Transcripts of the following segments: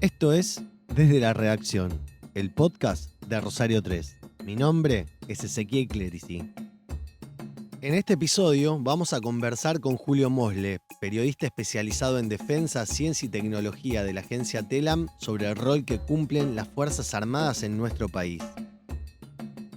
Esto es Desde la Redacción, el podcast de Rosario 3. Mi nombre es Ezequiel Clerici. En este episodio vamos a conversar con Julio Mosle, periodista especializado en defensa, ciencia y tecnología de la agencia TELAM, sobre el rol que cumplen las Fuerzas Armadas en nuestro país.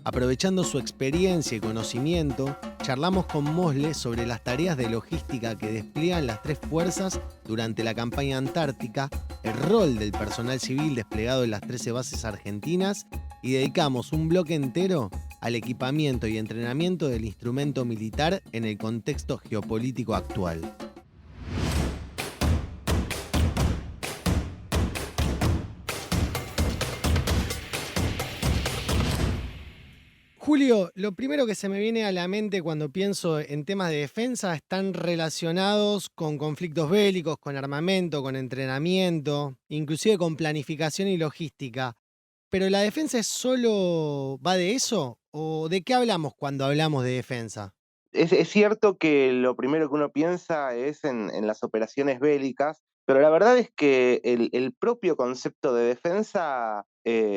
Aprovechando su experiencia y conocimiento, charlamos con Mosle sobre las tareas de logística que despliegan las tres fuerzas durante la campaña antártica, el rol del personal civil desplegado en las 13 bases argentinas y dedicamos un bloque entero al equipamiento y entrenamiento del instrumento militar en el contexto geopolítico actual. Julio, lo primero que se me viene a la mente cuando pienso en temas de defensa están relacionados con conflictos bélicos, con armamento, con entrenamiento, inclusive con planificación y logística. ¿Pero la defensa es solo va de eso? ¿O de qué hablamos cuando hablamos de defensa? Es cierto que lo primero que uno piensa es en las operaciones bélicas, pero la verdad es que el propio concepto de defensa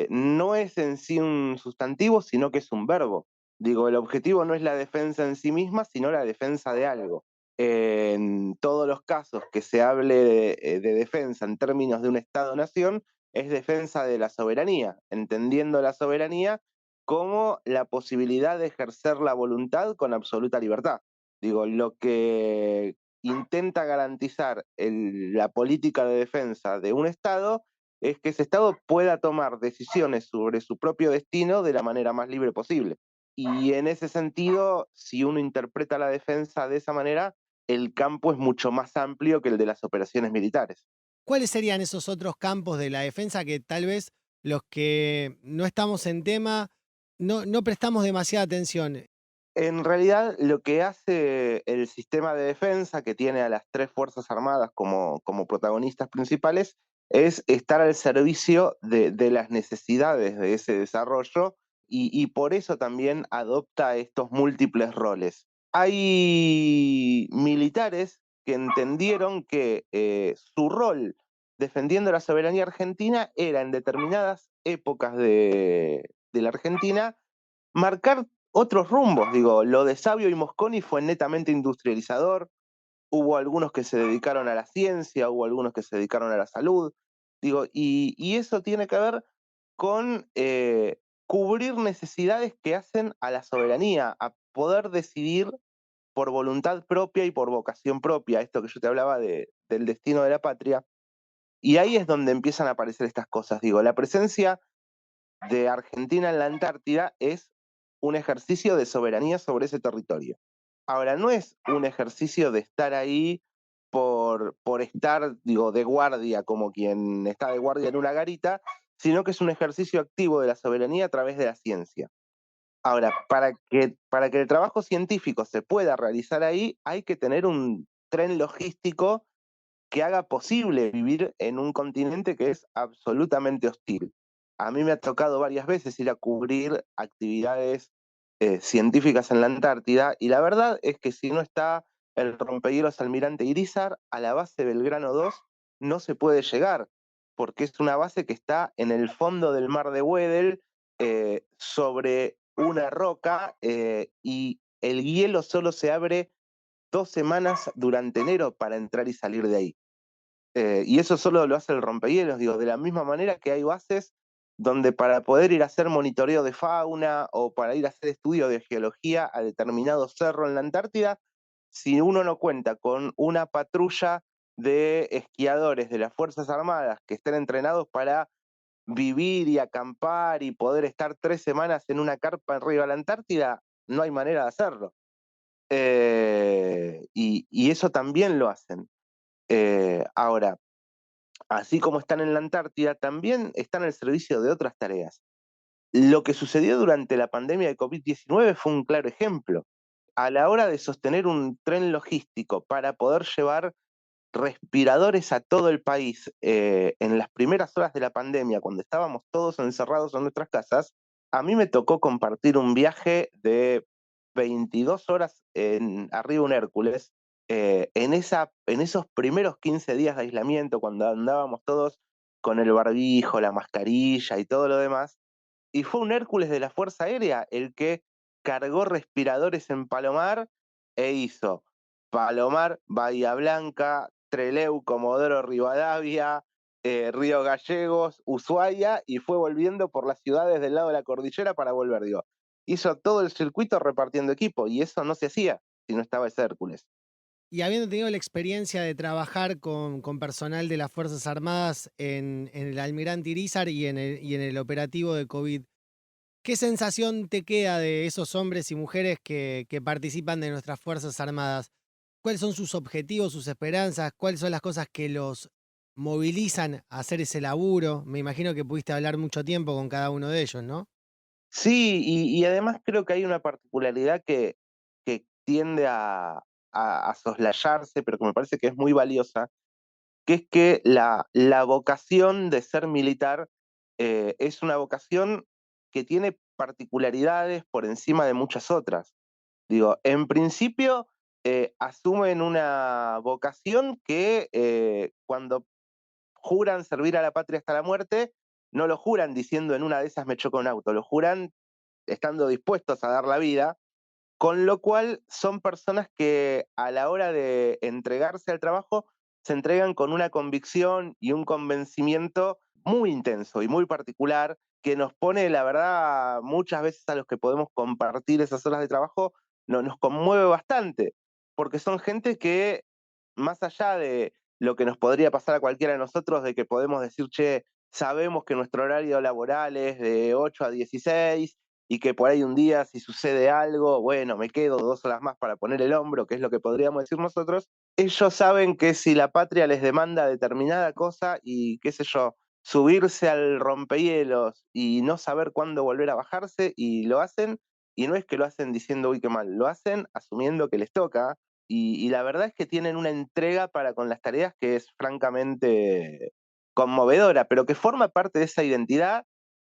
no es en sí un sustantivo, sino que es un verbo. Digo, el objetivo no es la defensa en sí misma, sino la defensa de algo. En todos los casos que se hable de defensa en términos de un Estado-nación, es defensa de la soberanía, entendiendo la soberanía como la posibilidad de ejercer la voluntad con absoluta libertad. Digo, lo que intenta garantizar la política de defensa de un Estado es que ese Estado pueda tomar decisiones sobre su propio destino de la manera más libre posible. Y en ese sentido, si uno interpreta la defensa de esa manera, el campo es mucho más amplio que el de las operaciones militares. ¿Cuáles serían esos otros campos de la defensa que tal vez los que no estamos en tema no prestamos demasiada atención? En realidad, lo que hace el sistema de defensa, que tiene a las tres Fuerzas Armadas como protagonistas principales, es estar al servicio de las necesidades de ese desarrollo y por eso también adopta estos múltiples roles. Hay militares que entendieron que su rol defendiendo la soberanía argentina era en determinadas épocas de la Argentina marcar otros rumbos. Digo, lo de Sabio y Mosconi fue netamente industrializador, hubo algunos que se dedicaron a la ciencia, hubo algunos que se dedicaron a la salud, digo, y eso tiene que ver con cubrir necesidades que hacen a la soberanía, a poder decidir por voluntad propia y por vocación propia, esto que yo te hablaba del destino de la patria, y ahí es donde empiezan a aparecer estas cosas. Digo, la presencia de Argentina en la Antártida es un ejercicio de soberanía sobre ese territorio. Ahora, no es un ejercicio de estar ahí por estar, digo, de guardia, como quien está de guardia en una garita, sino que es un ejercicio activo de la soberanía a través de la ciencia. Ahora, para que el trabajo científico se pueda realizar ahí, hay que tener un tren logístico que haga posible vivir en un continente que es absolutamente hostil. A mí me ha tocado varias veces ir a cubrir actividades científicas en la Antártida y la verdad es que si no está el rompehielos Almirante Irizar, a la base Belgrano 2 no se puede llegar, porque es una base que está en el fondo del mar de Weddell, sobre una roca, y el hielo solo se abre 2 semanas durante enero para entrar y salir de ahí. Y eso solo lo hace el rompehielos, digo, de la misma manera que hay bases donde para poder ir a hacer monitoreo de fauna o para ir a hacer estudio de geología a determinado cerro en la Antártida, si uno no cuenta con una patrulla de esquiadores de las Fuerzas Armadas que estén entrenados para vivir y acampar y poder estar 3 semanas en una carpa arriba de la Antártida, no hay manera de hacerlo. Y eso también lo hacen. Ahora, así como están en la Antártida, también están al servicio de otras tareas. Lo que sucedió durante la pandemia de COVID-19 fue un claro ejemplo. A la hora de sostener un tren logístico para poder llevar respiradores a todo el país en las primeras horas de la pandemia, cuando estábamos todos encerrados en nuestras casas, a mí me tocó compartir un viaje de 22 horas arriba de un Hércules. En esos primeros 15 días de aislamiento, cuando andábamos todos con el barbijo, la mascarilla y todo lo demás. Y fue un Hércules de la Fuerza Aérea el que cargó respiradores en Palomar e hizo Palomar, Bahía Blanca, Trelew, Comodoro Rivadavia, Río Gallegos, Ushuaia, y fue volviendo por las ciudades del lado de la cordillera para volver, digo. Hizo todo el circuito repartiendo equipo, y eso no se hacía si no estaba ese Hércules. Y habiendo tenido la experiencia de trabajar con personal de las Fuerzas Armadas en el Almirante Irízar y en el operativo de COVID, ¿qué sensación te queda de esos hombres y mujeres que participan de nuestras Fuerzas Armadas? ¿Cuáles son sus objetivos, sus esperanzas? ¿Cuáles son las cosas que los movilizan a hacer ese laburo? Me imagino que pudiste hablar mucho tiempo con cada uno de ellos, ¿no? Sí, y además creo que hay una particularidad que tiende a soslayarse, pero que me parece que es muy valiosa, que es que la vocación de ser militar es una vocación que tiene particularidades por encima de muchas otras. Digo, en principio asumen una vocación que cuando juran servir a la patria hasta la muerte, no lo juran diciendo en una de esas me choca un auto, lo juran estando dispuestos a dar la vida, con lo cual son personas que a la hora de entregarse al trabajo se entregan con una convicción y un convencimiento muy intenso y muy particular que nos pone, la verdad, muchas veces a los que podemos compartir esas horas de trabajo, nos conmueve bastante, porque son gente que, más allá de lo que nos podría pasar a cualquiera de nosotros, de que podemos decir, che, sabemos que nuestro horario laboral es de 8 a 16 y que por ahí un día si sucede algo, bueno, me quedo 2 horas más para poner el hombro, que es lo que podríamos decir nosotros, ellos saben que si la patria les demanda determinada cosa y qué sé yo, subirse al rompehielos y no saber cuándo volver a bajarse y lo hacen, y no es que lo hacen diciendo, uy, qué mal, lo hacen asumiendo que les toca, y la verdad es que tienen una entrega para con las tareas que es francamente conmovedora, pero que forma parte de esa identidad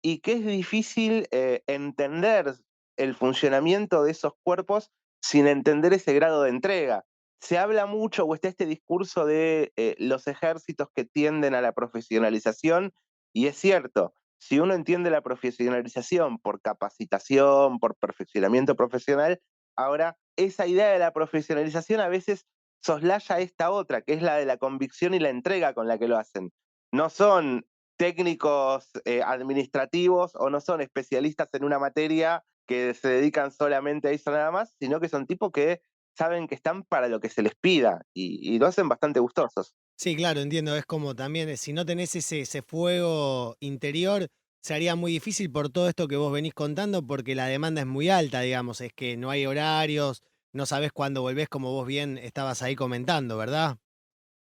y que es difícil entender el funcionamiento de esos cuerpos sin entender ese grado de entrega. Se habla mucho, o está este discurso de los ejércitos que tienden a la profesionalización, y es cierto, si uno entiende la profesionalización por capacitación, por perfeccionamiento profesional, ahora esa idea de la profesionalización a veces soslaya esta otra, que es la de la convicción y la entrega con la que lo hacen. No son técnicos administrativos o no son especialistas en una materia que se dedican solamente a eso nada más, sino que son tipos que saben que están para lo que se les pida y lo hacen bastante gustosos. Sí, claro, entiendo. Es como también, si no tenés ese fuego interior, se haría muy difícil por todo esto que vos venís contando, porque la demanda es muy alta, digamos. Es que no hay horarios, no sabés cuándo volvés, como vos bien estabas ahí comentando, ¿verdad?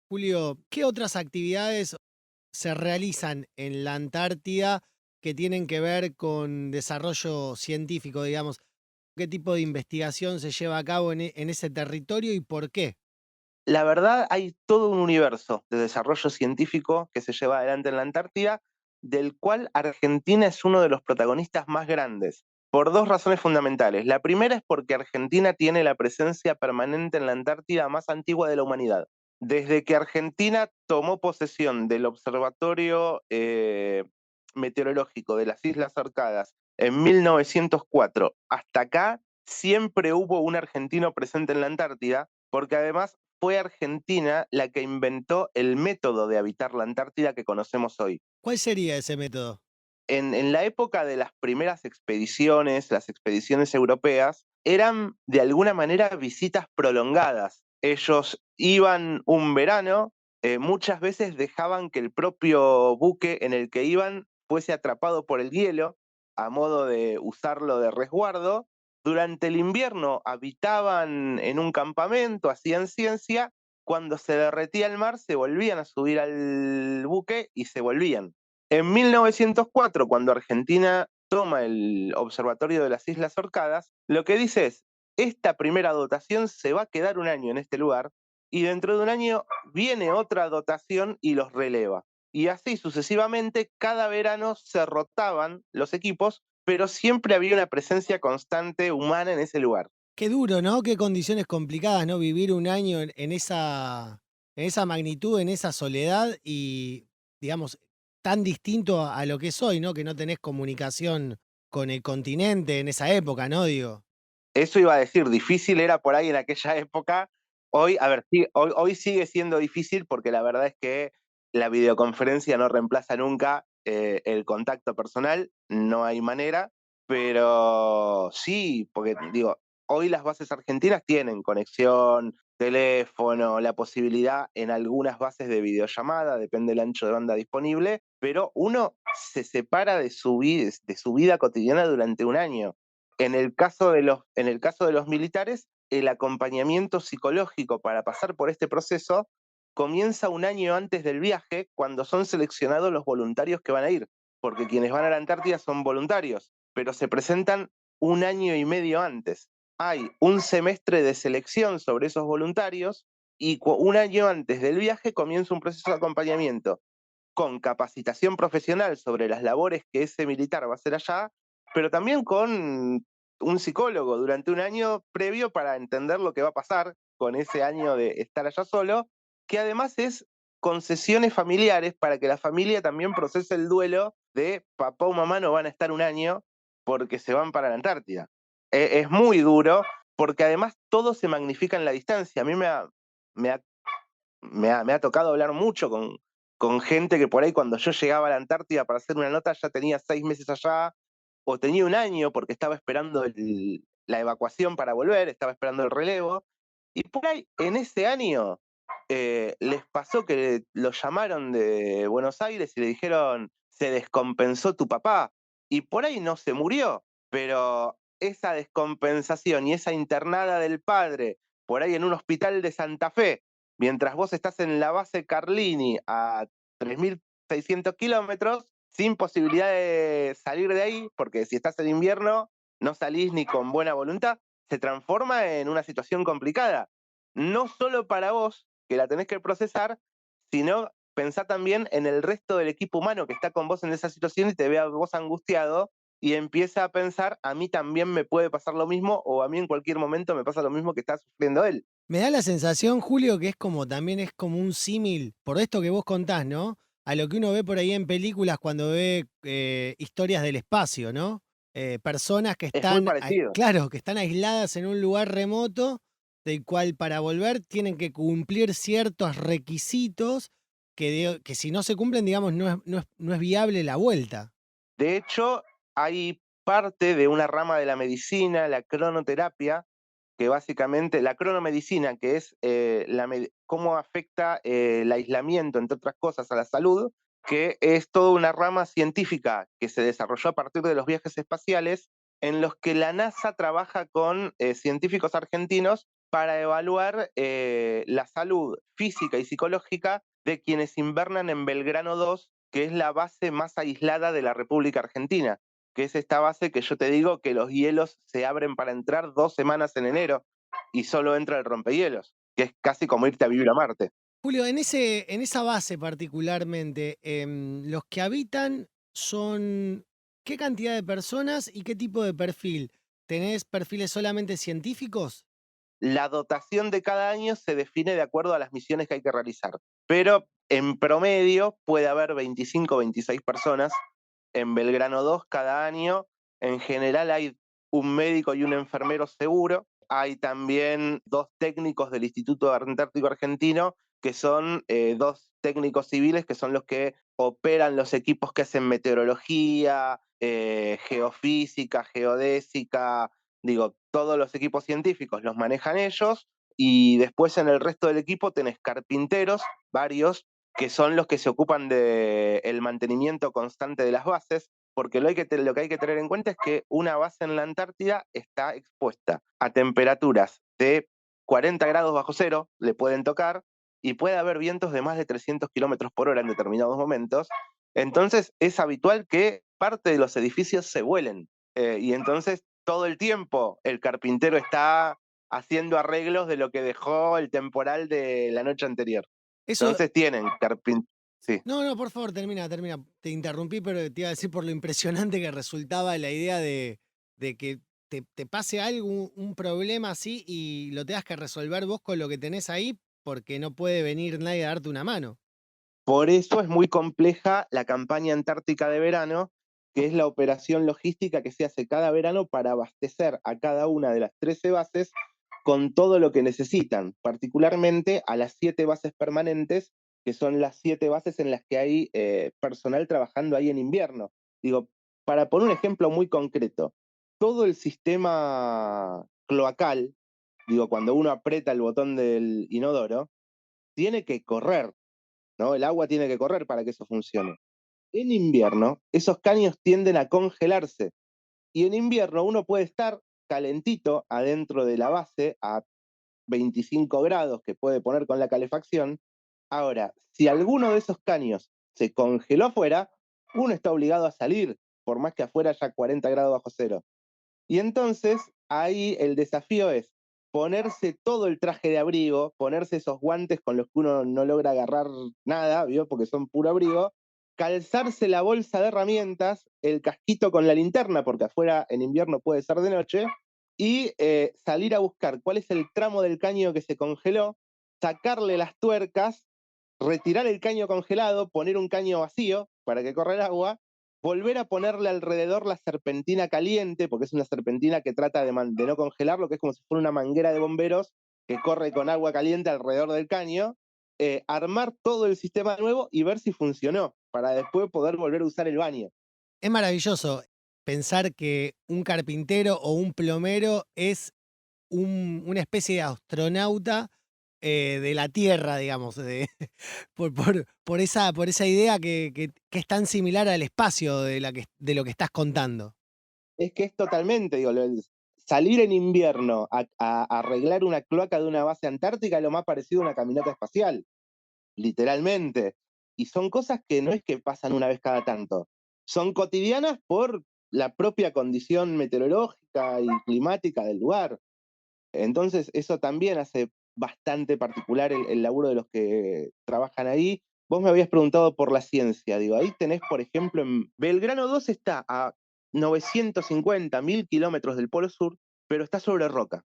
Julio, ¿qué otras actividades se realizan en la Antártida que tienen que ver con desarrollo científico, digamos? ¿Qué tipo de investigación se lleva a cabo en ese territorio y por qué? La verdad, hay todo un universo de desarrollo científico que se lleva adelante en la Antártida, del cual Argentina es uno de los protagonistas más grandes, por dos razones fundamentales. La primera es porque Argentina tiene la presencia permanente en la Antártida más antigua de la humanidad. Desde que Argentina tomó posesión del Observatorio Meteorológico de las Islas Orcadas en 1904 hasta acá, siempre hubo un argentino presente en la Antártida, porque además fue Argentina la que inventó el método de habitar la Antártida que conocemos hoy. ¿Cuál sería ese método? En la época de las primeras expediciones, las expediciones europeas, eran de alguna manera visitas prolongadas. Ellos iban un verano, muchas veces dejaban que el propio buque en el que iban fuese atrapado por el hielo, a modo de usarlo de resguardo. Durante el invierno habitaban en un campamento, hacían ciencia. Cuando se derretía el mar, se volvían a subir al buque y se volvían. En 1904, cuando Argentina toma el Observatorio de las Islas Orcadas, lo que dice es, esta primera dotación se va a quedar un año en este lugar y dentro de un año viene otra dotación y los releva. Y así sucesivamente, cada verano se rotaban los equipos, pero siempre había una presencia constante humana en ese lugar. Qué duro, ¿no? Qué condiciones complicadas, ¿no? Vivir un año en esa magnitud, en esa soledad y, digamos, tan distinto a lo que es hoy, ¿no? Que no tenés comunicación con el continente en esa época, ¿no? Digo. Eso iba a decir, difícil era por ahí en aquella época. Hoy, a ver, sí, hoy sigue siendo difícil porque la verdad es que la videoconferencia no reemplaza nunca el contacto personal, no hay manera, pero sí, porque digo, hoy las bases argentinas tienen conexión, teléfono, la posibilidad en algunas bases de videollamada, depende del ancho de banda disponible, pero uno se separa de su vida cotidiana durante un año. En el caso de los militares, el acompañamiento psicológico para pasar por este proceso comienza un año antes del viaje, cuando son seleccionados los voluntarios que van a ir, porque quienes van a la Antártida son voluntarios, pero se presentan un año y medio antes. Hay un semestre de selección sobre esos voluntarios y un año antes del viaje comienza un proceso de acompañamiento con capacitación profesional sobre las labores que ese militar va a hacer allá, pero también con un psicólogo durante un año previo para entender lo que va a pasar con ese año de estar allá solo, que además es concesiones familiares para que la familia también procese el duelo de papá o mamá no van a estar un año porque se van para la Antártida. Es muy duro porque además todo se magnifica en la distancia. A mí me ha me ha tocado hablar mucho con gente que por ahí cuando yo llegaba a la Antártida para hacer una nota ya tenía 6 meses allá, o tenía un año porque estaba esperando la evacuación para volver, estaba esperando el relevo, y por ahí en ese año les pasó que lo llamaron de Buenos Aires y le dijeron, se descompensó tu papá, y por ahí no se murió, pero esa descompensación y esa internada del padre por ahí en un hospital de Santa Fe, mientras vos estás en la base Carlini a 3.600 kilómetros, sin posibilidad de salir de ahí, porque si estás en invierno no salís ni con buena voluntad, se transforma en una situación complicada. No solo para vos, que la tenés que procesar, sino pensá también en el resto del equipo humano que está con vos en esa situación y te ve a vos angustiado y empieza a pensar, a mí también me puede pasar lo mismo o a mí en cualquier momento me pasa lo mismo que está sufriendo él. Me da la sensación, Julio, que es como también es como un símil, por esto que vos contás, ¿no? A lo que uno ve por ahí en películas cuando ve historias del espacio, ¿no? Personas que Es muy están, parecido. claro, que están aisladas en un lugar remoto, del cual para volver tienen que cumplir ciertos requisitos que si no se cumplen, digamos, no es viable la vuelta. De hecho, hay parte de una rama de la medicina, la cronoterapia, que básicamente, la cronomedicina, que es cómo afecta el aislamiento, entre otras cosas, a la salud, que es toda una rama científica que se desarrolló a partir de los viajes espaciales, en los que la NASA trabaja con científicos argentinos para evaluar la salud física y psicológica de quienes invernan en Belgrano 2, que es la base más aislada de la República Argentina, que es esta base que yo te digo que los hielos se abren para entrar 2 semanas en enero y solo entra el rompehielos, que es casi como irte a vivir a Marte. Julio, en esa base particularmente, los que habitan son ¿qué cantidad de personas y qué tipo de perfil? ¿Tenés perfiles solamente científicos? La dotación de cada año se define de acuerdo a las misiones que hay que realizar, pero en promedio puede haber 25 o 26 personas en Belgrano 2 cada año. En general hay un médico y un enfermero seguro. Hay también 2 técnicos del Instituto Antártico Argentino, que son 2 técnicos civiles, que son los que operan los equipos que hacen meteorología, geofísica, geodésica, digo, todos los equipos científicos los manejan ellos, y después en el resto del equipo tenés carpinteros, varios, que son los que se ocupan del mantenimiento constante de las bases, porque lo que hay que tener en cuenta es que una base en la Antártida está expuesta a temperaturas de 40 grados bajo cero, le pueden tocar, y puede haber vientos de más de 300 kilómetros por hora en determinados momentos. Entonces es habitual que parte de los edificios se vuelen. Y entonces todo el tiempo el carpintero está haciendo arreglos de lo que dejó el temporal de la noche anterior. Eso, Entonces tienen carpinteros. Sí. no, no, por favor, termina, termina. Te interrumpí, pero te iba a decir por lo impresionante que resultaba la idea de que te pase algo, un problema así, y lo tengas que resolver vos con lo que tenés ahí, porque no puede venir nadie a darte una mano. Por eso es muy compleja la campaña antártica de verano, que es la operación logística que se hace cada verano para abastecer a cada una de las 13 bases con todo lo que necesitan, particularmente a las 7 bases permanentes, que son las 7 bases en las que hay personal trabajando ahí en invierno. Digo, para poner un ejemplo muy concreto, todo el sistema cloacal, digo, cuando uno aprieta el botón del inodoro, tiene que correr, ¿no? El agua tiene que correr para que eso funcione. En invierno, esos caños tienden a congelarse y en invierno uno puede estar calentito adentro de la base a 25 grados que puede poner con la calefacción. Ahora, si alguno de esos caños se congeló afuera, uno está obligado a salir, por más que afuera haya 40 grados bajo cero. Y entonces ahí el desafío es ponerse todo el traje de abrigo, ponerse esos guantes con los que uno no logra agarrar nada, ¿vio? Porque son puro abrigo, calzarse la bolsa de herramientas, el casquito con la linterna, porque afuera en invierno puede ser de noche, y salir a buscar cuál es el tramo del caño que se congeló, sacarle las tuercas, retirar el caño congelado, poner un caño vacío para que corra el agua, volver a ponerle alrededor la serpentina caliente, porque es una serpentina que trata de no congelarlo, que es como si fuera una manguera de bomberos que corre con agua caliente alrededor del caño, armar todo el sistema nuevo y ver si funcionó, para después poder volver a usar el baño. Es maravilloso pensar que un carpintero o un plomero es una especie de astronauta de la Tierra, digamos, por esa idea que es tan similar al espacio de lo que estás contando. Es que es totalmente, digo, salir en invierno a arreglar una cloaca de una base antártica es lo más parecido a una caminata espacial, literalmente. Y son cosas que no es que pasan una vez cada tanto, son cotidianas por la propia condición meteorológica y climática del lugar. Entonces, eso también hace bastante particular el laburo de los que trabajan ahí. Vos me habías preguntado por la ciencia, digo, ahí tenés, por ejemplo, en Belgrano 2 está a 950, 1000 kilómetros del Polo Sur, pero está sobre roca.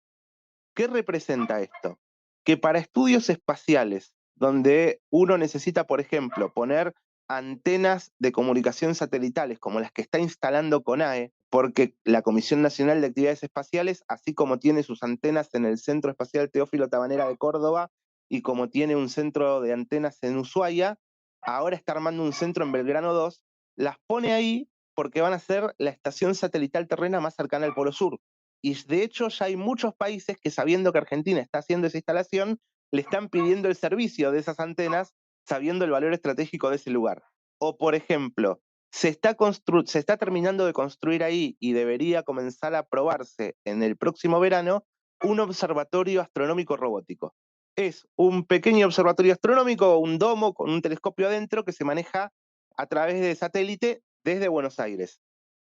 ¿Qué representa esto? Que para estudios espaciales, donde uno necesita, por ejemplo, poner antenas de comunicación satelitales como las que está instalando CONAE, porque la Comisión Nacional de Actividades Espaciales, así como tiene sus antenas en el Centro Espacial Teófilo Tabanera de Córdoba y como tiene un centro de antenas en Ushuaia, ahora está armando un centro en Belgrano 2, las pone ahí porque van a ser la estación satelital terrena más cercana al Polo Sur. Y de hecho ya hay muchos países que sabiendo que Argentina está haciendo esa instalación, le están pidiendo el servicio de esas antenas sabiendo el valor estratégico de ese lugar. O por ejemplo, se está terminando de construir ahí y debería comenzar a probarse en el próximo verano un observatorio astronómico robótico. Es un pequeño observatorio astronómico, un domo con un telescopio adentro que se maneja a través de satélite desde Buenos Aires.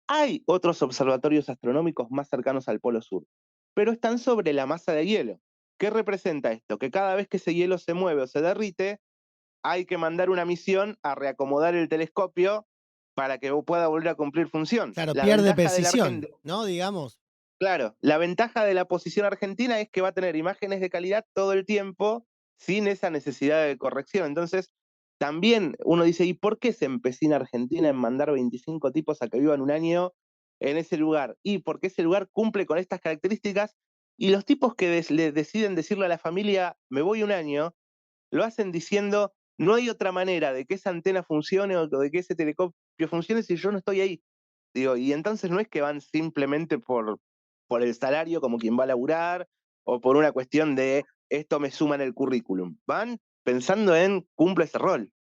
Hay otros observatorios astronómicos más cercanos al Polo Sur, pero están sobre la masa de hielo. ¿Qué representa esto? Que cada vez que ese hielo se mueve o se derrite, hay que mandar una misión a reacomodar el telescopio para que pueda volver a cumplir función. Claro, La pierde ventaja de la precisión, Argentina, ¿no? Digamos. claro, la ventaja de la posición argentina es que va a tener imágenes de calidad todo el tiempo sin esa necesidad de corrección. Entonces, también uno dice, ¿y por qué se empecina Argentina en mandar 25 tipos a que vivan un año en ese lugar? Y porque ese lugar cumple con estas características y los tipos que le deciden decirle a la familia, me voy un año, lo hacen diciendo, no hay otra manera de que esa antena funcione o de que ese telescopio funcione si yo no estoy ahí. Digo, y entonces no es que van simplemente por el salario como quien va a laburar o por una cuestión de esto me suma en el currículum. Van pensando en cumple ese rol.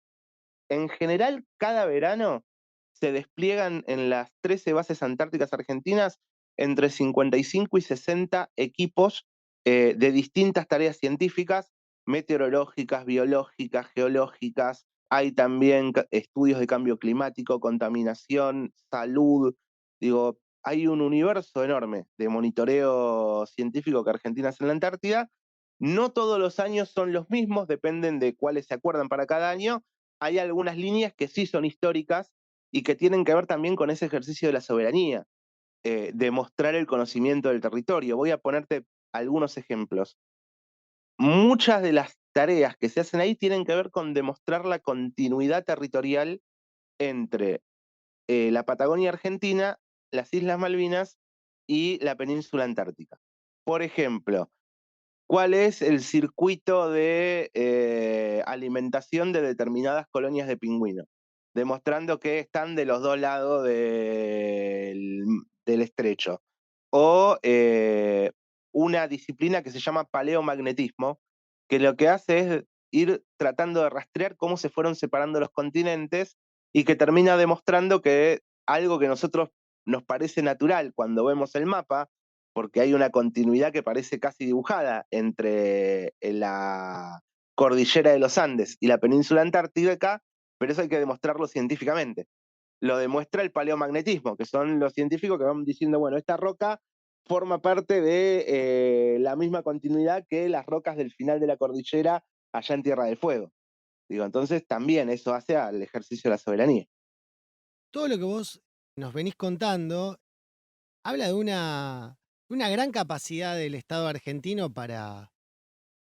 En general, cada verano se despliegan en las 13 bases antárticas argentinas entre 55 y 60 equipos de distintas tareas científicas, meteorológicas, biológicas, geológicas. Hay también estudios de cambio climático, contaminación, salud. Digo, hay un universo enorme de monitoreo científico que Argentina hace en la Antártida. No todos los años son los mismos, dependen de cuáles se acuerdan para cada año. Hay algunas líneas que sí son históricas y que tienen que ver también con ese ejercicio de la soberanía, de mostrar el conocimiento del territorio. Voy a ponerte algunos ejemplos. Muchas de las tareas que se hacen ahí tienen que ver con demostrar la continuidad territorial entre la Patagonia Argentina, las Islas Malvinas y la península antártica. Por ejemplo, ¿cuál es el circuito de alimentación de determinadas colonias de pingüinos? Demostrando que están de los dos lados del estrecho. O una disciplina que se llama paleomagnetismo, que lo que hace es ir tratando de rastrear cómo se fueron separando los continentes y que termina demostrando que algo que a nosotros nos parece natural cuando vemos el mapa, porque hay una continuidad que parece casi dibujada entre la cordillera de los Andes y la península antártica, pero eso hay que demostrarlo científicamente. Lo demuestra el paleomagnetismo, que son los científicos que van diciendo, bueno, esta roca forma parte de la misma continuidad que las rocas del final de la cordillera allá en Tierra del Fuego. Digo, entonces también eso hace al ejercicio de la soberanía. Todo lo que vos nos venís contando habla de una gran capacidad del Estado argentino para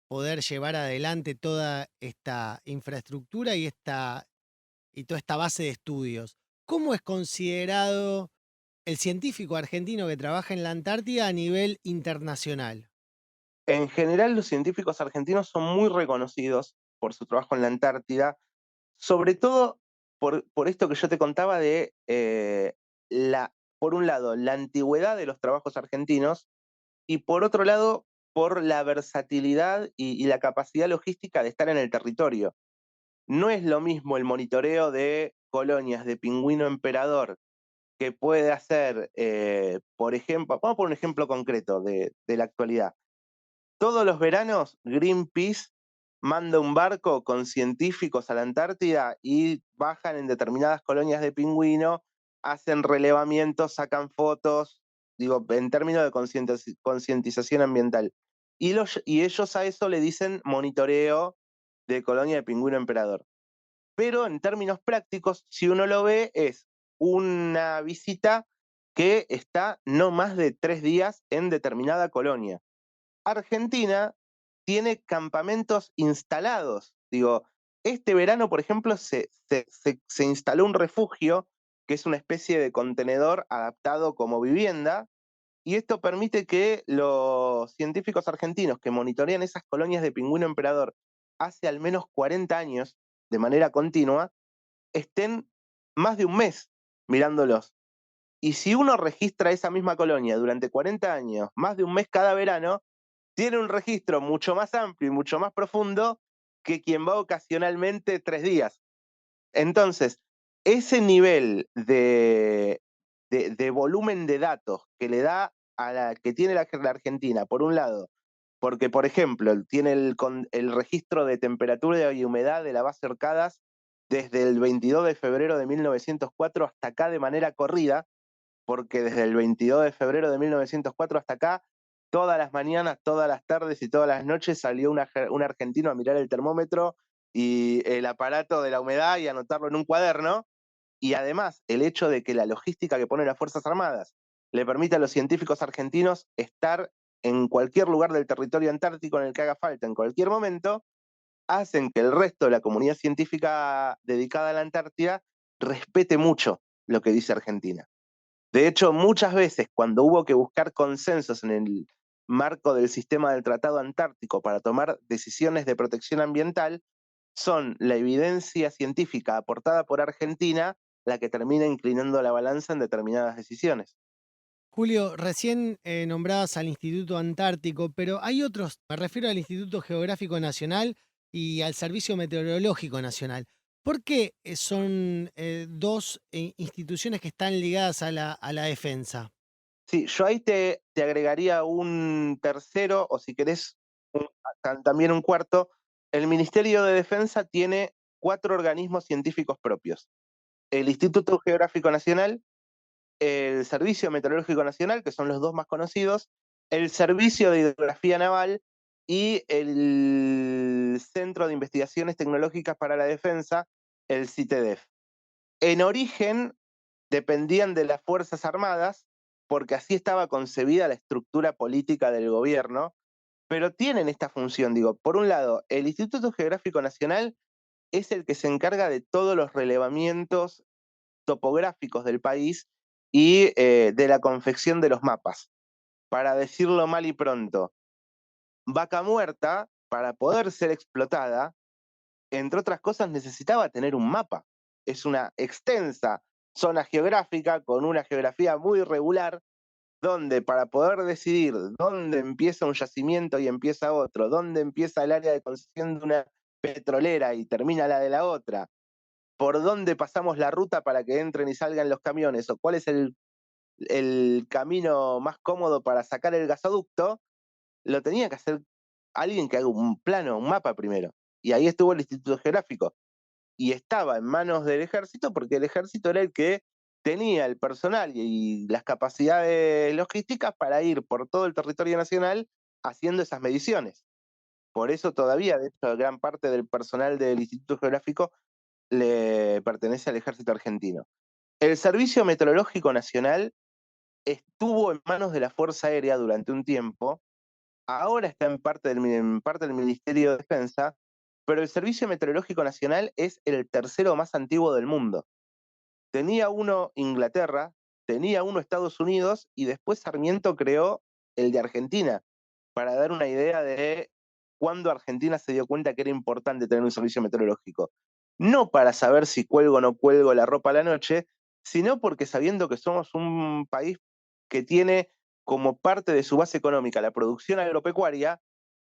poder llevar adelante toda esta infraestructura y toda esta base de estudios. ¿Cómo es considerado el científico argentino que trabaja en la Antártida a nivel internacional? En general, los científicos argentinos son muy reconocidos por su trabajo en la Antártida, sobre todo por esto que yo te contaba de, por un lado, la antigüedad de los trabajos argentinos y por otro lado, por la versatilidad y la capacidad logística de estar en el territorio. No es lo mismo el monitoreo de colonias de pingüino emperador que puede hacer, por ejemplo, vamos a poner un ejemplo concreto de la actualidad. Todos los veranos, Greenpeace manda un barco con científicos a la Antártida y bajan en determinadas colonias de pingüino, hacen relevamientos, sacan fotos, digo, en términos de concientización ambiental. Y ellos a eso le dicen monitoreo de colonia de pingüino emperador. Pero en términos prácticos, si uno lo ve, es una visita que está no más de 3 días en determinada colonia. Argentina tiene campamentos instalados. Digo, este verano, por ejemplo, se instaló un refugio que es una especie de contenedor adaptado como vivienda, y esto permite que los científicos argentinos que monitorean esas colonias de pingüino emperador hace al menos 40 años, de manera continua, estén más de un mes mirándolos. Y si uno registra esa misma colonia durante 40 años, más de un mes cada verano, tiene un registro mucho más amplio y mucho más profundo que quien va ocasionalmente 3 días. Entonces, ese nivel de volumen de datos que le da que tiene la Argentina, por un lado, porque, por ejemplo, tiene el registro de temperatura y humedad de la base Orcadas desde el 22 de febrero de 1904 hasta acá de manera corrida, porque desde el 22 de febrero de 1904 hasta acá, todas las mañanas, todas las tardes y todas las noches salió un argentino a mirar el termómetro y el aparato de la humedad y anotarlo en un cuaderno. Y además, el hecho de que la logística que ponen las Fuerzas Armadas le permite a los científicos argentinos estar en cualquier lugar del territorio antártico en el que haga falta en cualquier momento, hacen que el resto de la comunidad científica dedicada a la Antártida respete mucho lo que dice Argentina. De hecho, muchas veces cuando hubo que buscar consensos en el marco del sistema del Tratado Antártico para tomar decisiones de protección ambiental, son la evidencia científica aportada por Argentina la que termina inclinando la balanza en determinadas decisiones. Julio, recién nombrabas al Instituto Antártico, pero hay otros, me refiero al Instituto Geográfico Nacional y al Servicio Meteorológico Nacional. ¿Por qué son dos instituciones que están ligadas a la defensa? Sí, yo ahí te agregaría un tercero, o si querés, también un cuarto. El Ministerio de Defensa tiene 4 organismos científicos propios. El Instituto Geográfico Nacional, el Servicio Meteorológico Nacional, que son los dos más conocidos, el Servicio de Hidrografía Naval y el Centro de Investigaciones Tecnológicas para la Defensa, el CITEDEF. En origen dependían de las Fuerzas Armadas, porque así estaba concebida la estructura política del gobierno, pero tienen esta función, digo, por un lado, el Instituto Geográfico Nacional es el que se encarga de todos los relevamientos topográficos del país y de la confección de los mapas. Para decirlo mal y pronto, Vaca Muerta, para poder ser explotada, entre otras cosas, necesitaba tener un mapa. Es una extensa zona geográfica con una geografía muy regular, donde para poder decidir dónde empieza un yacimiento y empieza otro, dónde empieza el área de concesión de una petrolera y termina la de la otra, por dónde pasamos la ruta para que entren y salgan los camiones, o cuál es el camino más cómodo para sacar el gasoducto, lo tenía que hacer alguien que haga un plano, un mapa primero. Y ahí estuvo el Instituto Geográfico. Y estaba en manos del ejército porque el ejército era el que tenía el personal y las capacidades logísticas para ir por todo el territorio nacional haciendo esas mediciones. Por eso todavía, de hecho, gran parte del personal del Instituto Geográfico le pertenece al ejército argentino. El Servicio Meteorológico Nacional estuvo en manos de la Fuerza Aérea durante un tiempo, ahora está en parte del Ministerio de Defensa, pero el Servicio Meteorológico Nacional es el tercero más antiguo del mundo. Tenía uno Inglaterra, tenía uno Estados Unidos y después Sarmiento creó el de Argentina, para dar una idea de cuándo Argentina se dio cuenta que era importante tener un servicio meteorológico. No para saber si cuelgo o no cuelgo la ropa a la noche, sino porque sabiendo que somos un país que tiene como parte de su base económica la producción agropecuaria,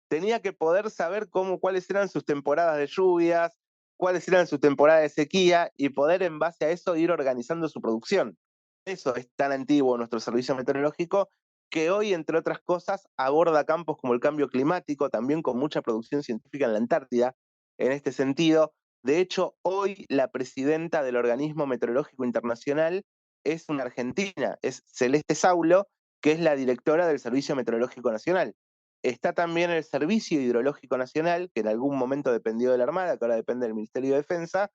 tenía que poder saber cuáles eran sus temporadas de lluvias, cuáles eran sus temporadas de sequía y poder en base a eso ir organizando su producción. Eso es tan antiguo nuestro servicio meteorológico que hoy, entre otras cosas, aborda campos como el cambio climático, también con mucha producción científica en la Antártida, en este sentido. De hecho, hoy la presidenta del Organismo Meteorológico Internacional es una argentina, es Celeste Saulo, que es la directora del Servicio Meteorológico Nacional. Está también el Servicio Hidrológico Nacional, que en algún momento dependió de la Armada, que ahora depende del Ministerio de Defensa,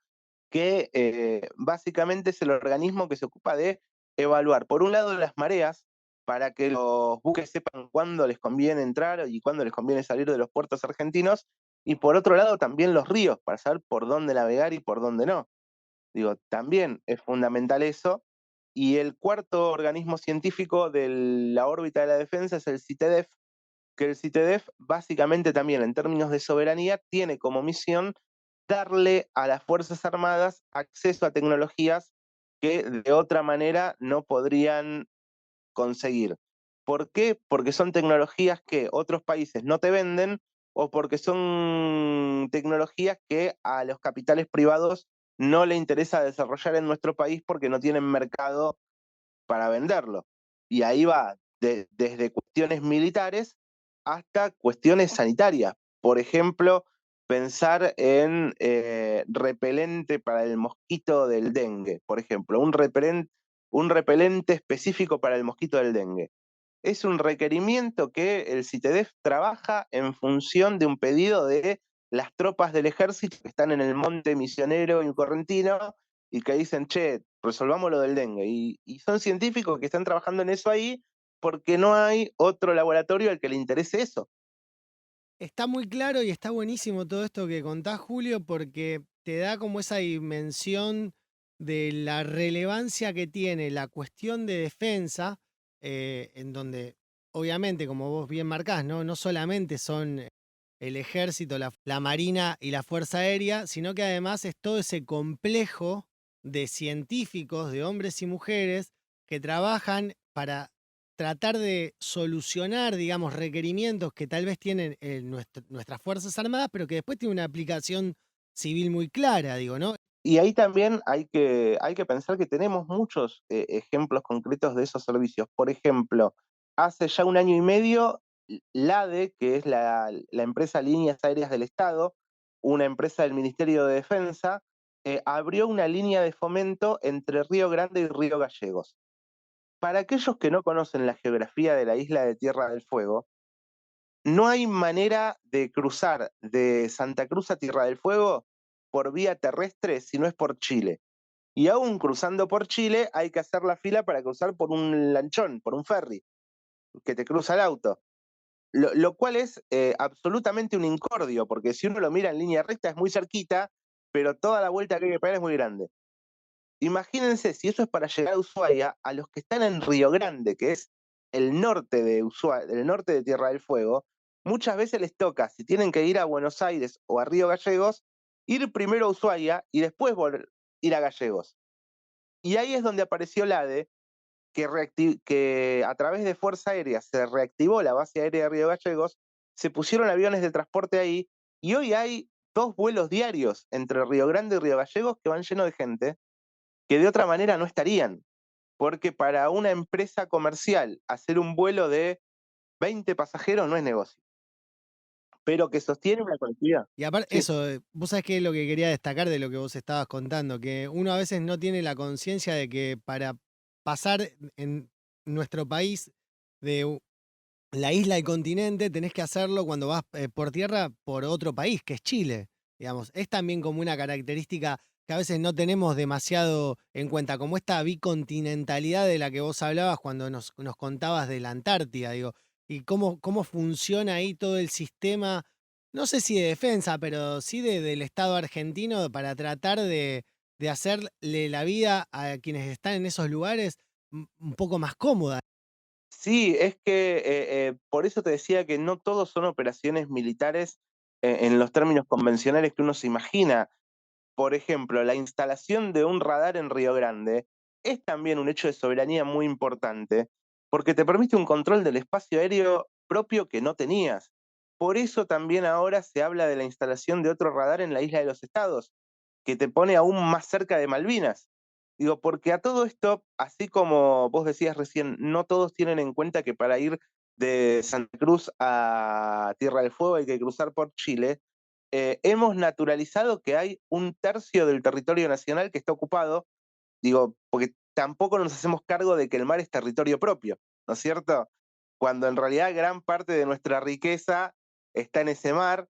que básicamente es el organismo que se ocupa de evaluar, por un lado, las mareas, para que los buques sepan cuándo les conviene entrar y cuándo les conviene salir de los puertos argentinos, y por otro lado también los ríos, para saber por dónde navegar y por dónde no. Digo, también es fundamental eso. Y el cuarto organismo científico de la órbita de la defensa es el CITEDEF, que el CITEDEF básicamente también en términos de soberanía tiene como misión darle a las Fuerzas Armadas acceso a tecnologías que de otra manera no podrían conseguir. ¿Por qué? Porque son tecnologías que otros países no te venden o porque son tecnologías que a los capitales privados no le interesa desarrollar en nuestro país porque no tienen mercado para venderlo. Y ahí va desde cuestiones militares hasta cuestiones sanitarias. Por ejemplo, pensar en repelente para el mosquito del dengue, por ejemplo, un repelente específico para el mosquito del dengue. Es un requerimiento que el CITEDEF trabaja en función de un pedido de las tropas del ejército que están en el monte Misionero y Correntino y que dicen, che, resolvamos lo del dengue. Y son científicos que están trabajando en eso ahí porque no hay otro laboratorio al que le interese eso. Está muy claro y está buenísimo todo esto que contás, Julio, porque te da como esa dimensión de la relevancia que tiene la cuestión de defensa, en donde, obviamente, como vos bien marcás, ¿no? No solamente son el ejército, la marina y la fuerza aérea, sino que además es todo ese complejo de científicos, de hombres y mujeres, que trabajan para tratar de solucionar, digamos, requerimientos que tal vez tienen nuestras Fuerzas Armadas, pero que después tiene una aplicación civil muy clara, digo, ¿no? Y ahí también hay que pensar que tenemos muchos ejemplos concretos de esos servicios. Por ejemplo, hace ya un año y medio, LADE, que es la empresa Líneas Aéreas del Estado, una empresa del Ministerio de Defensa, abrió una línea de fomento entre Río Grande y Río Gallegos. Para aquellos que no conocen la geografía de la isla de Tierra del Fuego, no hay manera de cruzar de Santa Cruz a Tierra del Fuego por vía terrestre si no es por Chile. Y aún cruzando por Chile hay que hacer la fila para cruzar por un lanchón, por un ferry, que te cruza el auto. lo cual es absolutamente un incordio, porque si uno lo mira en línea recta es muy cerquita, pero toda la vuelta que hay que pegar es muy grande. Imagínense si eso es para llegar a Ushuaia, a los que están en Río Grande, que es el norte de Ushuaia, el norte de Tierra del Fuego, muchas veces les toca, si tienen que ir a Buenos Aires o a Río Gallegos, ir primero a Ushuaia y después ir a Gallegos. Y ahí es donde apareció la ADE, que a través de Fuerza Aérea se reactivó la base aérea de Río Gallegos, se pusieron aviones de transporte ahí y hoy hay 2 vuelos diarios entre Río Grande y Río Gallegos que van llenos de gente que de otra manera no estarían, porque para una empresa comercial hacer un vuelo de 20 pasajeros no es negocio, pero que sostiene una colectividad. Y aparte, Sí, eso, vos sabés qué es lo que quería destacar de lo que vos estabas contando, que uno a veces no tiene la conciencia de que para pasar en nuestro país de la isla al continente tenés que hacerlo cuando vas por tierra por otro país, que es Chile. Digamos, es también como una característica que a veces no tenemos demasiado en cuenta, como esta bicontinentalidad de la que vos hablabas cuando nos contabas de la Antártida, digo, y cómo funciona ahí todo el sistema, no sé si de defensa, pero sí del Estado argentino para tratar de hacerle la vida a quienes están en esos lugares un poco más cómoda. sí, es que por eso te decía que no todos son operaciones militares en los términos convencionales que uno se imagina. Por ejemplo, la instalación de un radar en Río Grande es también un hecho de soberanía muy importante, porque te permite un control del espacio aéreo propio que no tenías. Por eso también ahora se habla de la instalación de otro radar en la isla de los Estados, que te pone aún más cerca de Malvinas. Digo, porque a todo esto, así como vos decías recién, no todos tienen en cuenta que para ir de Santa Cruz a Tierra del Fuego hay que cruzar por Chile. Hemos naturalizado que hay 1/3 del territorio nacional que está ocupado, digo, porque tampoco nos hacemos cargo de que el mar es territorio propio, ¿no es cierto? Cuando en realidad gran parte de nuestra riqueza está en ese mar,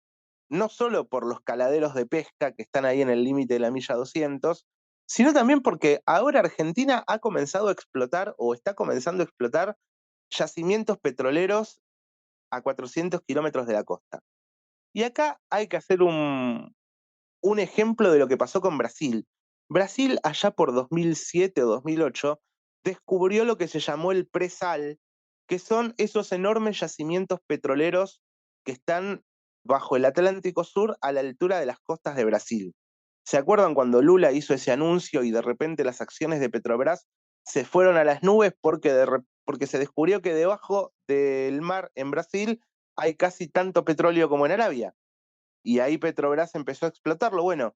no solo por los caladeros de pesca que están ahí en el límite de la milla 200, sino también porque ahora Argentina ha comenzado a explotar o está comenzando a explotar yacimientos petroleros a 400 kilómetros de la costa. Y acá hay que hacer un ejemplo de lo que pasó con Brasil. Brasil, allá por 2007 o 2008, descubrió lo que se llamó el presal, que son esos enormes yacimientos petroleros que están bajo el Atlántico Sur a la altura de las costas de Brasil. ¿Se acuerdan cuando Lula hizo ese anuncio y de repente las acciones de Petrobras se fueron a las nubes porque se descubrió que debajo del mar en Brasil hay casi tanto petróleo como en Arabia? Y ahí Petrobras empezó a explotarlo. Bueno,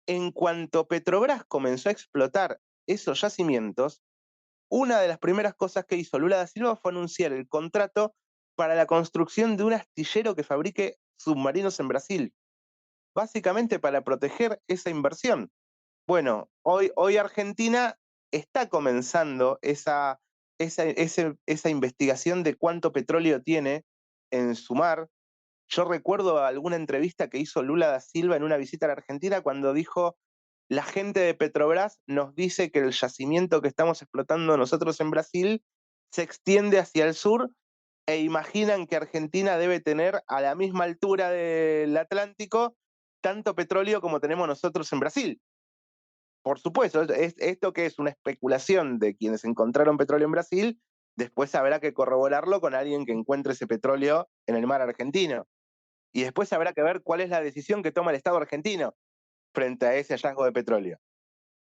en cuanto Petrobras comenzó a explotar esos yacimientos, una de las primeras cosas que hizo Lula da Silva fue anunciar el contrato para la construcción de un astillero que fabrique submarinos en Brasil, básicamente para proteger esa inversión. Bueno, hoy Argentina está comenzando esa investigación de cuánto petróleo tiene en su mar. Yo recuerdo alguna entrevista que hizo Lula da Silva en una visita a la Argentina cuando dijo, la gente de Petrobras nos dice que el yacimiento que estamos explotando nosotros en Brasil se extiende hacia el sur e imaginan que Argentina debe tener a la misma altura del Atlántico tanto petróleo como tenemos nosotros en Brasil. Por supuesto, esto que es una especulación de quienes encontraron petróleo en Brasil, después habrá que corroborarlo con alguien que encuentre ese petróleo en el mar argentino. Y después habrá que ver cuál es la decisión que toma el Estado argentino frente a ese hallazgo de petróleo.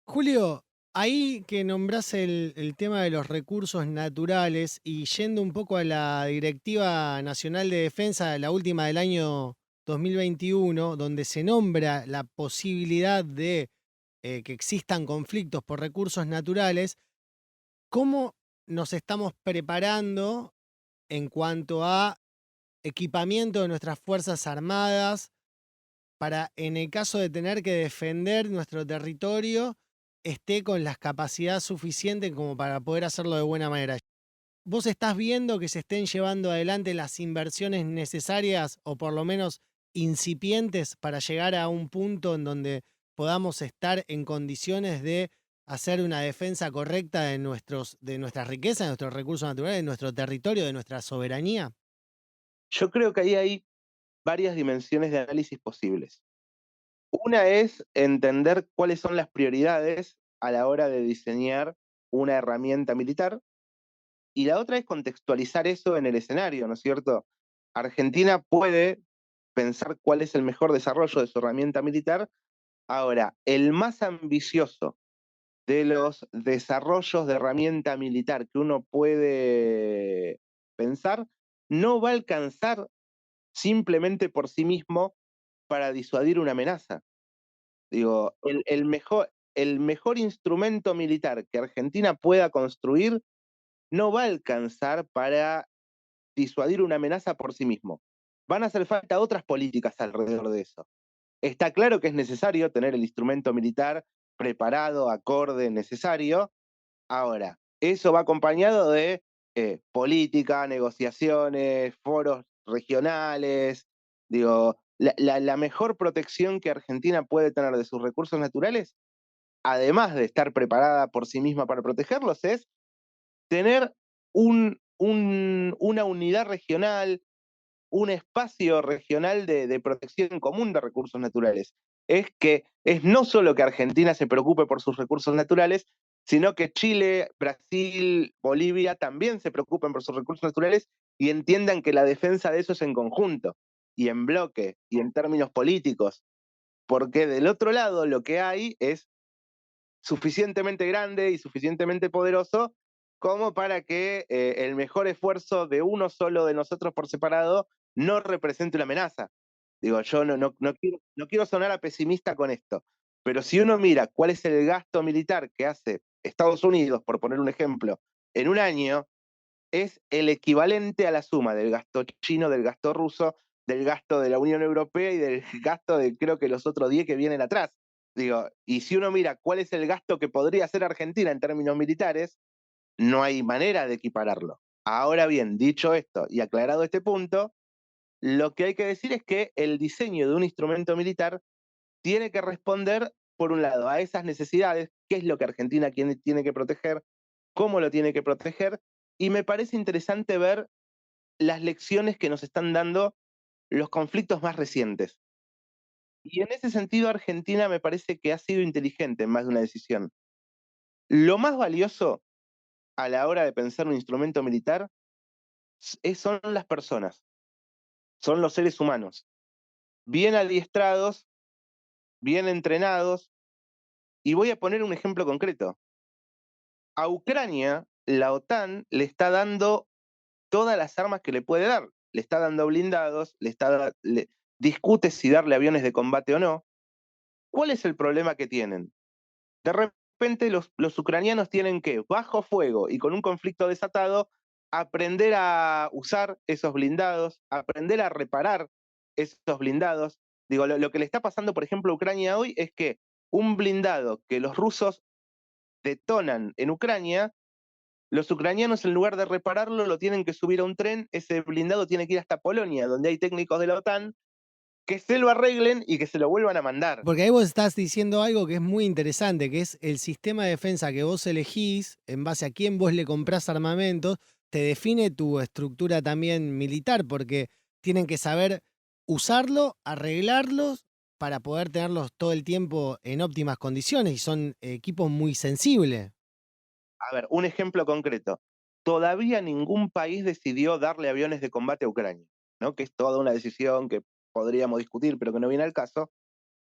Julio, ahí que nombrás el tema de los recursos naturales y yendo un poco a la Directiva Nacional de Defensa, la última del año 2021, donde se nombra la posibilidad de que existan conflictos por recursos naturales, ¿cómo nos estamos preparando en cuanto a equipamiento de nuestras Fuerzas Armadas para, en el caso de tener que defender nuestro territorio, esté con las capacidades suficientes como para poder hacerlo de buena manera? ¿Vos estás viendo que se estén llevando adelante las inversiones necesarias o por lo menos incipientes para llegar a un punto en donde podamos estar en condiciones de hacer una defensa correcta de nuestras riquezas, de nuestros recursos naturales, de nuestro territorio, de nuestra soberanía? Yo creo que ahí hay varias dimensiones de análisis posibles. Una es entender cuáles son las prioridades a la hora de diseñar una herramienta militar, y la otra es contextualizar eso en el escenario, ¿no es cierto? Argentina puede pensar cuál es el mejor desarrollo de su herramienta militar. Ahora, el más ambicioso de los desarrollos de herramienta militar que uno puede pensar no va a alcanzar simplemente por sí mismo para disuadir una amenaza. Digo, el mejor instrumento militar que Argentina pueda construir no va a alcanzar para disuadir una amenaza por sí mismo. Van a hacer falta otras políticas alrededor de eso. Está claro que es necesario tener el instrumento militar preparado, acorde, necesario. Ahora, eso va acompañado de política, negociaciones, foros regionales. Digo, la mejor protección que Argentina puede tener de sus recursos naturales, además de estar preparada por sí misma para protegerlos, es tener una unidad regional, un espacio regional de protección común de recursos naturales. Es no solo que Argentina se preocupe por sus recursos naturales, sino que Chile, Brasil, Bolivia también se preocupen por sus recursos naturales y entiendan que la defensa de eso es en conjunto y en bloque y en términos políticos, porque del otro lado lo que hay es suficientemente grande y suficientemente poderoso como para que el mejor esfuerzo de uno solo de nosotros por separado no represente una amenaza. Digo, yo no quiero sonar a pesimista con esto, pero si uno mira cuál es el gasto militar que hace Estados Unidos, por poner un ejemplo, en un año, es el equivalente a la suma del gasto chino, del gasto ruso, del gasto de la Unión Europea y del gasto de creo que los otros 10 que vienen atrás. Digo, y si uno mira cuál es el gasto que podría hacer Argentina en términos militares, no hay manera de equipararlo. Ahora bien, dicho esto y aclarado este punto, lo que hay que decir es que el diseño de un instrumento militar tiene que responder, por un lado, a esas necesidades, qué es lo que Argentina tiene que proteger, cómo lo tiene que proteger, y me parece interesante ver las lecciones que nos están dando los conflictos más recientes. Y en ese sentido, Argentina me parece que ha sido inteligente en más de una decisión. Lo más valioso a la hora de pensar un instrumento militar son las personas, son los seres humanos, bien adiestrados, bien entrenados, y voy a poner un ejemplo concreto. A Ucrania, la OTAN le está dando todas las armas que le puede dar. Le está dando blindados, discute si darle aviones de combate o no. ¿Cuál es el problema que tienen? De repente los ucranianos tienen que, bajo fuego y con un conflicto desatado, aprender a usar esos blindados, aprender a reparar esos blindados. Digo, lo que le está pasando, por ejemplo, a Ucrania hoy es que un blindado que los rusos detonan en Ucrania, los ucranianos en lugar de repararlo lo tienen que subir a un tren, ese blindado tiene que ir hasta Polonia, donde hay técnicos de la OTAN, que se lo arreglen y que se lo vuelvan a mandar. Porque ahí vos estás diciendo algo que es muy interesante, que es el sistema de defensa que vos elegís, en base a quién vos le comprás armamentos, te define tu estructura también militar, porque tienen que saber usarlo, arreglarlos, para poder tenerlos todo el tiempo en óptimas condiciones, y son equipos muy sensibles. A ver, un ejemplo concreto. Todavía ningún país decidió darle aviones de combate a Ucrania, ¿no? Que es toda una decisión que podríamos discutir, pero que no viene al caso.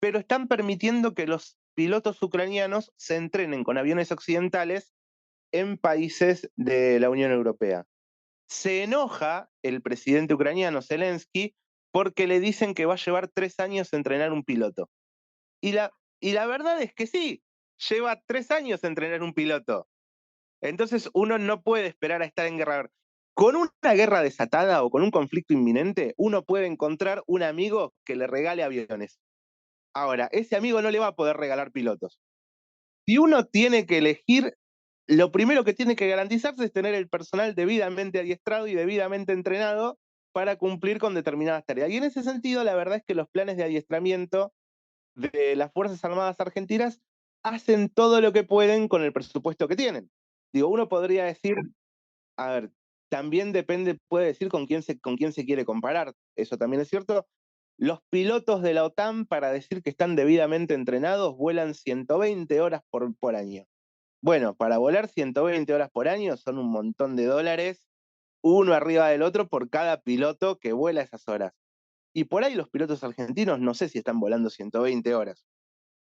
Pero están permitiendo que los pilotos ucranianos se entrenen con aviones occidentales en países de la Unión Europea. Se enoja el presidente ucraniano Zelensky porque le dicen que va a llevar 3 años entrenar un piloto. Y la, y la verdad es que sí, lleva 3 años entrenar un piloto. Entonces uno no puede esperar a estar en guerra. Con una guerra desatada o con un conflicto inminente, uno puede encontrar un amigo que le regale aviones. Ahora, ese amigo no le va a poder regalar pilotos. Si uno tiene que elegir, lo primero que tiene que garantizarse es tener el personal debidamente adiestrado y debidamente entrenado para cumplir con determinadas tareas. Y en ese sentido, la verdad es que los planes de adiestramiento de las Fuerzas Armadas Argentinas hacen todo lo que pueden con el presupuesto que tienen. Digo, uno podría decir, a ver, también depende, puede decir con quién se quiere comparar, eso también es cierto. Los pilotos de la OTAN, para decir que están debidamente entrenados, vuelan 120 horas por año. Bueno, para volar 120 horas por año son un montón de dólares, uno arriba del otro por cada piloto que vuela esas horas. Y por ahí los pilotos argentinos no sé si están volando 120 horas,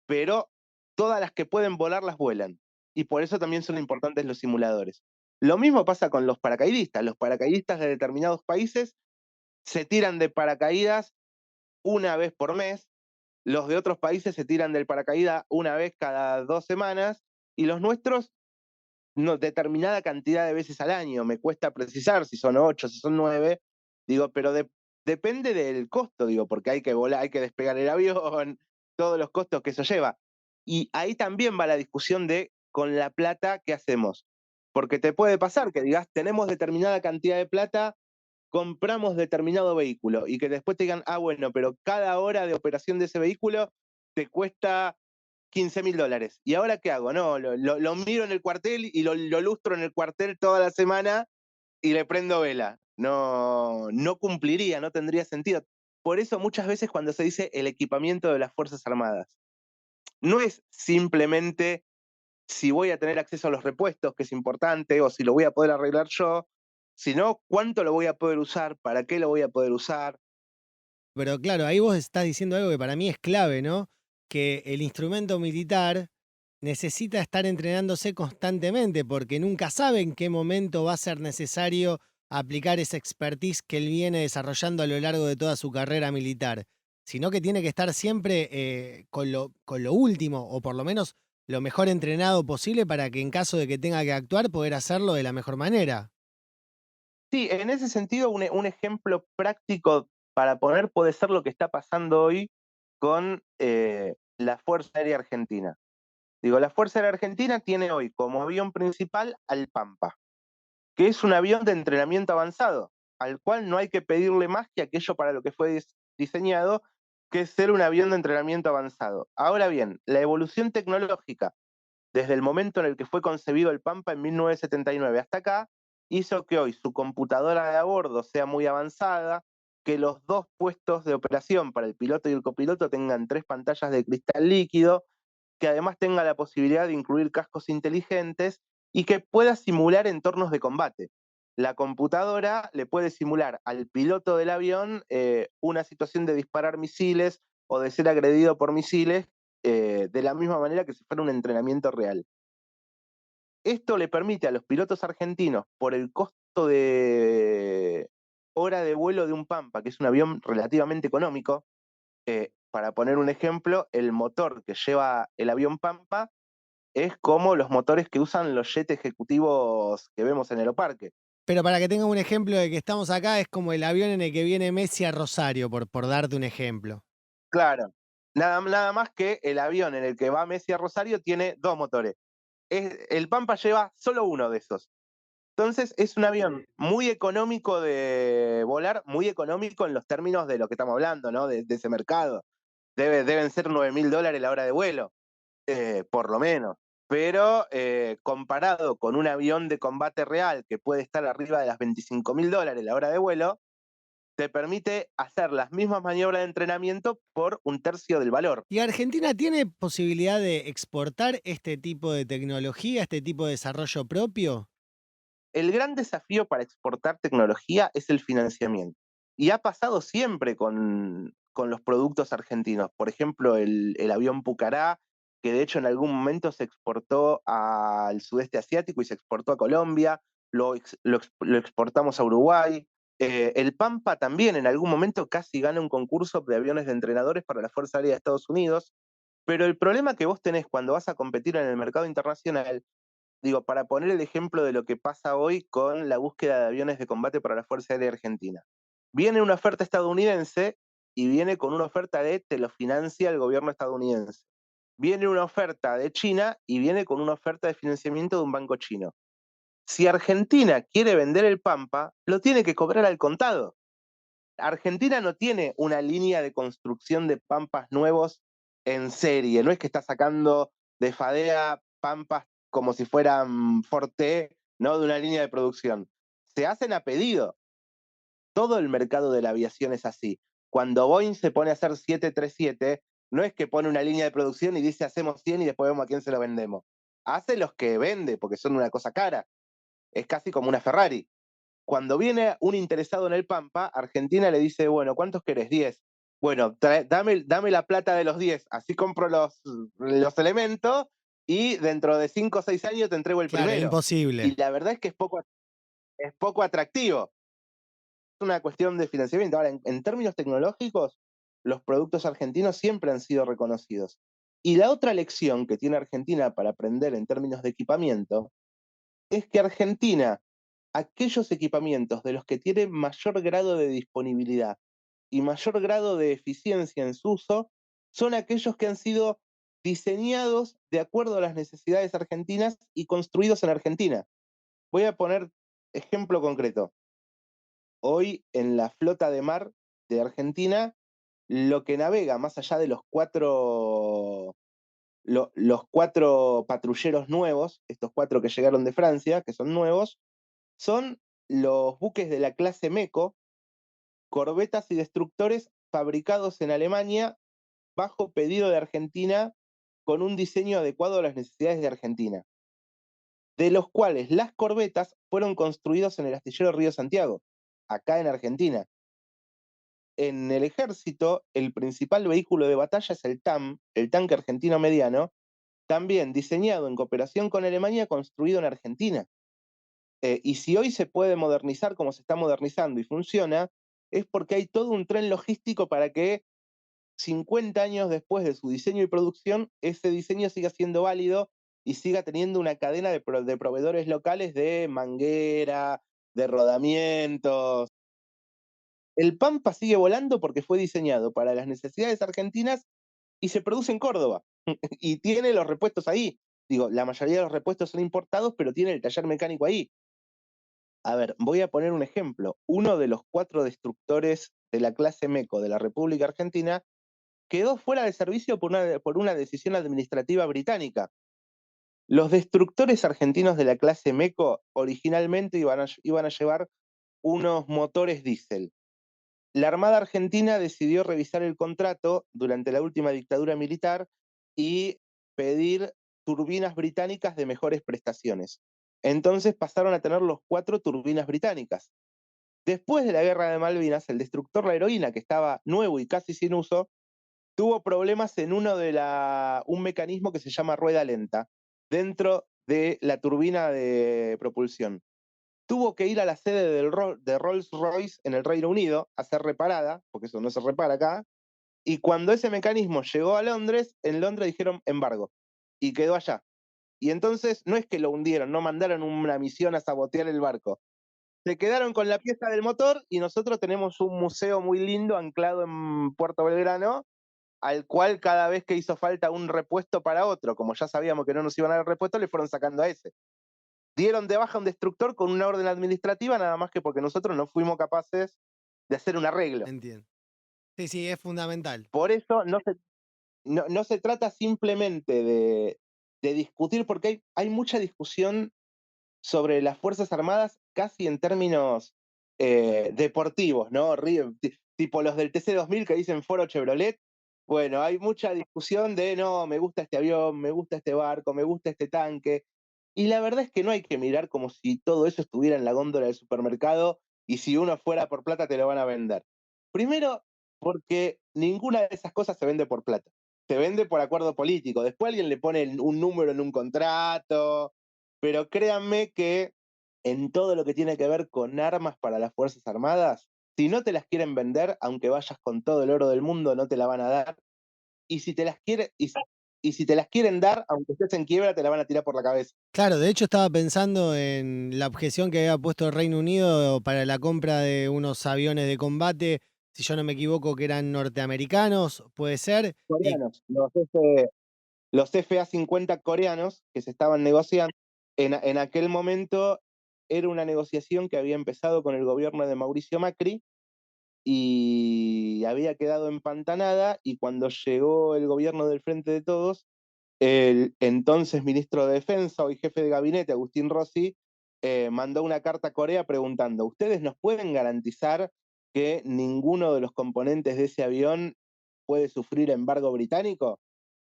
pero todas las que pueden volar las vuelan. Y por eso también son importantes los simuladores. Lo mismo pasa con los paracaidistas. Los paracaidistas de determinados países se tiran de paracaídas una vez por mes, los de otros países se tiran del paracaídas una vez cada 2 semanas, y los nuestros no, determinada cantidad de veces al año. Me cuesta precisar si son 8, si son 9, digo, pero depende del costo, digo, porque hay que volar, hay que despegar el avión, todos los costos que eso lleva. Y ahí también va la discusión de con la plata, ¿qué hacemos? Porque te puede pasar que digas, tenemos determinada cantidad de plata, compramos determinado vehículo y que después te digan, ah, bueno, pero cada hora de operación de ese vehículo te cuesta $15.000. ¿Y ahora qué hago? No, lo miro en el cuartel y lo lustro en el cuartel toda la semana y le prendo vela. No, no cumpliría, no tendría sentido. Por eso muchas veces cuando se dice el equipamiento de las Fuerzas Armadas, no es simplemente si voy a tener acceso a los repuestos, que es importante, o si lo voy a poder arreglar yo, sino cuánto lo voy a poder usar, para qué lo voy a poder usar. Pero claro, ahí vos estás diciendo algo que para mí es clave, ¿no? Que el instrumento militar necesita estar entrenándose constantemente porque nunca sabe en qué momento va a ser necesario aplicar esa expertise que él viene desarrollando a lo largo de toda su carrera militar, sino que tiene que estar siempre con lo último, o por lo menos lo mejor entrenado posible para que en caso de que tenga que actuar, poder hacerlo de la mejor manera. Sí, en ese sentido, un ejemplo práctico para poner puede ser lo que está pasando hoy con la Fuerza Aérea Argentina. Digo, la Fuerza Aérea Argentina tiene hoy como avión principal al Pampa, que es un avión de entrenamiento avanzado, al cual no hay que pedirle más que aquello para lo que fue diseñado, que es ser un avión de entrenamiento avanzado. Ahora bien, la evolución tecnológica desde el momento en el que fue concebido el Pampa en 1979 hasta acá, hizo que hoy su computadora de a bordo sea muy avanzada, que los dos puestos de operación para el piloto y el copiloto tengan 3 pantallas de cristal líquido, que además tenga la posibilidad de incluir cascos inteligentes y que pueda simular entornos de combate. La computadora le puede simular al piloto del avión una situación de disparar misiles o de ser agredido por misiles de la misma manera que si fuera un entrenamiento real. Esto le permite a los pilotos argentinos, por el costo de hora de vuelo de un Pampa, que es un avión relativamente económico, para poner un ejemplo, el motor que lleva el avión Pampa es como los motores que usan los jets ejecutivos que vemos en Aeroparque. Pero para que tengan un ejemplo de que estamos acá, es como el avión en el que viene Messi a Rosario, por darte un ejemplo. Claro, nada más que el avión en el que va Messi a Rosario tiene 2 motores. El Pampa lleva solo uno de esos. Entonces es un avión muy económico de volar, muy económico en los términos de lo que estamos hablando, ¿no? De ese mercado. Deben ser $9.000 la hora de vuelo, por lo menos. Pero comparado con un avión de combate real que puede estar arriba de las $25.000 la hora de vuelo, te permite hacer las mismas maniobras de entrenamiento por un tercio del valor. ¿Y Argentina tiene posibilidad de exportar este tipo de tecnología, este tipo de desarrollo propio? El gran desafío para exportar tecnología es el financiamiento. Y ha pasado siempre con los productos argentinos. Por ejemplo, el avión Pucará, que de hecho en algún momento se exportó al sudeste asiático y se exportó a Colombia, lo exportamos a Uruguay. El Pampa también en algún momento casi gana un concurso de aviones de entrenadores para la Fuerza Aérea de Estados Unidos. Pero el problema que vos tenés cuando vas a competir en el mercado internacional, digo, para poner el ejemplo de lo que pasa hoy con la búsqueda de aviones de combate para la Fuerza Aérea Argentina. Viene una oferta estadounidense y viene con una oferta de te lo financia el gobierno estadounidense. Viene una oferta de China y viene con una oferta de financiamiento de un banco chino. Si Argentina quiere vender el Pampa, lo tiene que cobrar al contado. Argentina no tiene una línea de construcción de Pampas nuevos en serie, no es que está sacando de Fadea Pampas como si fueran Forte, ¿no? De una línea de producción. se hacen a pedido. Todo el mercado de la aviación es así. Cuando Boeing se pone a hacer 737, no es que pone una línea de producción y dice hacemos 100 y después vemos a quién se lo vendemos. Hace los que vende, porque son una cosa cara. Es casi como una Ferrari. Cuando viene un interesado en el Pampa, Argentina le dice, bueno, ¿cuántos querés? 10. Bueno, dame la plata de los 10, así compro los elementos y dentro de 5 o 6 años te entrego el Claro, primero. imposible. Y la verdad es que es poco atractivo. Es una cuestión de financiamiento. Ahora, en términos tecnológicos, los productos argentinos siempre han sido reconocidos. Y la otra lección que tiene Argentina para aprender en términos de equipamiento es que Argentina, aquellos equipamientos de los que tiene mayor grado de disponibilidad y mayor grado de eficiencia en su uso, son aquellos que han sido diseñados de acuerdo a las necesidades argentinas y construidos en Argentina. Voy a poner ejemplo concreto. Hoy en la flota de mar de Argentina, lo que navega más allá de los cuatro patrulleros nuevos, estos 4 que llegaron de Francia, que son nuevos, son los buques de la clase MECO, corbetas y destructores fabricados en Alemania bajo pedido de Argentina con un diseño adecuado a las necesidades de Argentina, de los cuales las corbetas fueron construidos en el astillero Río Santiago, acá en Argentina. En el ejército, el principal vehículo de batalla es el TAM, el tanque argentino mediano, también diseñado en cooperación con Alemania, construido en Argentina. Y si hoy se puede modernizar como se está modernizando y funciona, es porque hay todo un tren logístico para que 50 años después de su diseño y producción, ese diseño siga siendo válido y siga teniendo una cadena de proveedores locales de manguera, de rodamientos. El Pampa sigue volando porque fue diseñado para las necesidades argentinas y se produce en Córdoba. Y tiene los repuestos ahí. Digo, la mayoría de los repuestos son importados, pero tiene el taller mecánico ahí. A ver, voy a poner un ejemplo. Uno de los 4 destructores de la clase MECO de la República Argentina quedó fuera de servicio por una decisión administrativa británica. Los destructores argentinos de la clase MECO originalmente iban a llevar unos motores diésel. La Armada Argentina decidió revisar el contrato durante la última dictadura militar y pedir turbinas británicas de mejores prestaciones. Entonces pasaron a tener los 4 turbinas británicas. Después de la Guerra de Malvinas, el destructor La Heroína, que estaba nuevo y casi sin uso, tuvo problemas en un mecanismo que se llama rueda lenta, dentro de la turbina de propulsión. Tuvo que ir a la sede de Rolls-Royce en el Reino Unido a ser reparada, porque eso no se repara acá, y cuando ese mecanismo llegó a Londres, en Londres dijeron embargo, y quedó allá. Y entonces no es que lo hundieron, no mandaron una misión a sabotear el barco. Se quedaron con la pieza del motor y nosotros tenemos un museo muy lindo anclado en Puerto Belgrano, al cual cada vez que hizo falta un repuesto para otro, como ya sabíamos que no nos iban a dar repuesto, le fueron sacando a ese. Dieron de baja a un destructor con una orden administrativa, nada más que porque nosotros no fuimos capaces de hacer un arreglo. Entiendo. Sí, sí, es fundamental. Por eso no se trata simplemente de discutir, porque hay mucha discusión sobre las Fuerzas Armadas casi en términos deportivos, ¿no? Tipo los del TC-2000 que dicen Foro Chevrolet. Bueno, hay mucha discusión de, no, me gusta este avión, me gusta este barco, me gusta este tanque. Y la verdad es que no hay que mirar como si todo eso estuviera en la góndola del supermercado y si uno fuera por plata te lo van a vender. Primero, porque ninguna de esas cosas se vende por plata. Se vende por acuerdo político. Después alguien le pone un número en un contrato, pero créanme que en todo lo que tiene que ver con armas para las Fuerzas Armadas, si no te las quieren vender, aunque vayas con todo el oro del mundo, no te la van a dar. Y si te las y si te las quieren dar, aunque estés en quiebra, te la van a tirar por la cabeza. Claro, de hecho estaba pensando en la objeción que había puesto el Reino Unido para la compra de unos aviones de combate, si yo no me equivoco, que eran norteamericanos, puede ser. Y Coreanos, los FA-50 coreanos que se estaban negociando, en aquel momento era una negociación que había empezado con el gobierno de Mauricio Macri y había quedado empantanada, y cuando llegó el gobierno del Frente de Todos, el entonces ministro de Defensa, hoy jefe de gabinete, Agustín Rossi, mandó una carta a Corea preguntando, ¿ustedes nos pueden garantizar que ninguno de los componentes de ese avión puede sufrir embargo británico?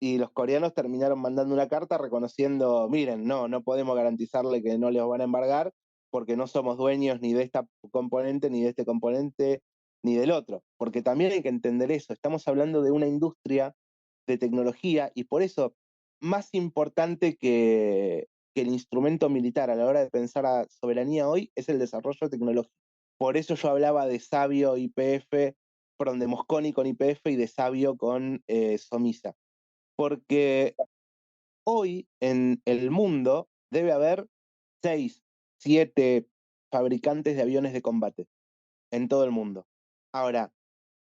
Y los coreanos terminaron mandando una carta reconociendo, miren, no podemos garantizarle que no les van a embargar porque no somos dueños ni de esta componente, ni de este componente, ni del otro. Porque también hay que entender eso, estamos hablando de una industria de tecnología y por eso más importante que el instrumento militar a la hora de pensar a soberanía hoy es el desarrollo tecnológico. Por eso yo hablaba de Sabio IPF, perdón, de Mosconi con IPF y de Sabio con Somisa. Porque hoy en el mundo debe haber 6, 7 fabricantes de aviones de combate en todo el mundo. Ahora,